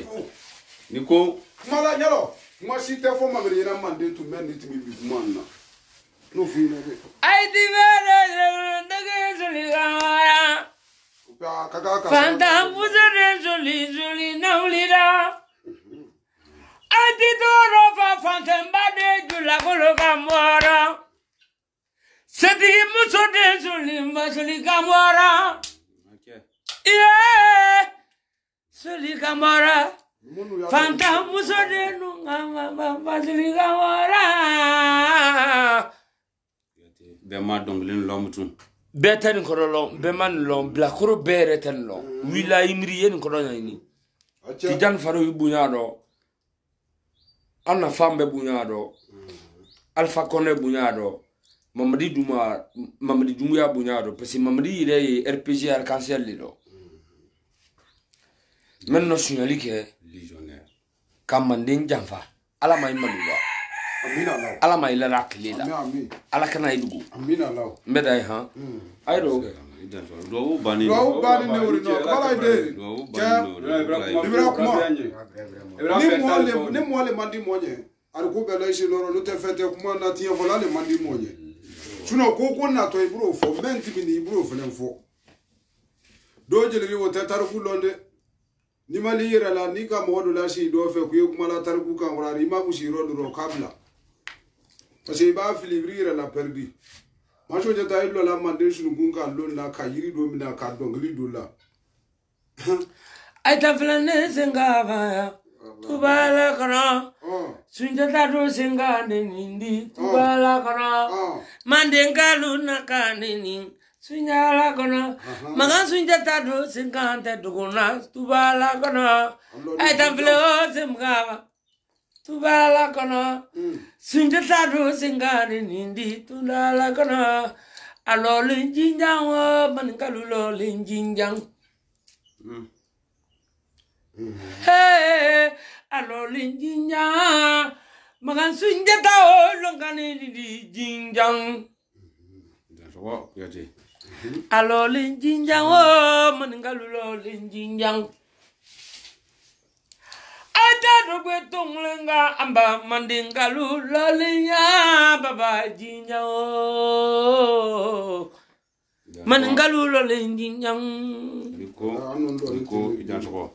ni ko kuma la ɲɛrɔ kuma si tɛ fɔ mamɛdi ɲɛna manden tun bɛ nin tɛmɛ bi kuma na n'o f'i ɲɛna dɛ ai tigɛrɛ dege soli kamara fantan pusere soli nawulira ai Setidoro fa fantemba de jula kolo kamora. Setigi muso de suli kamora. Yeah, suli kamora. Fanta muso de nunga suli kamora. Bema donglin lomutu. Beten korolon, beman lon, blakoro bereten lon. Wila imriyen korona ini. Tijan faro bunyado. Anna fambe bunyado. Alpha Kone bunyado. Mamadi Dumbuya bunyado. Parce Mamadi ire RPG arc-en-ciel lido. Men no sunyalike Légionnaire. Kamandin janfa. Ala ma imaluwa. Amina law. Ala ma ila raklela. Amin. Ala kana idugo. Amina law. Mbeda ha. Ayro. Do bani ne wuri no kala ide. Ibra kuma. Ni mo le mandi monye. Ar ko bela shi loro no te fete kuma na tie vola le mandi monye. Tuno ko na to ibro fo menti bi ni ibro fo len fo. Do jeli wo te tar ku londe. Ni mali yira la ni ka mo do la shi do fe ku ye kuma la tar ku kan wala ma ku shi ro do kabla. Parce que ba filibri la perdi. Macho jeta ilo la mande shunu gunga lona ka yiri do mina ka dongli do la. Ay ta flane sengava. Tubala kana. Sunjata do sengane nindi. Tubala kana. Mandenga luna kanini. Sunyala kana. Magan sunjata do sengante duguna. Tubala kana. Ay ta flane sengava. Tubala kana. Sunjata do sengane nindi. Tubala kana. Alo linjinjang wa mankalulo linjinjang. Hey, alo linjinjang. Magan sunjata o longane di jinjang. Alo linjinjang wa mankalulo linjinjang. Ada dobe tonglenga amba mandingalu lolinya baba jinjang. Mangalu lo lenjinjang. Liko idan soko.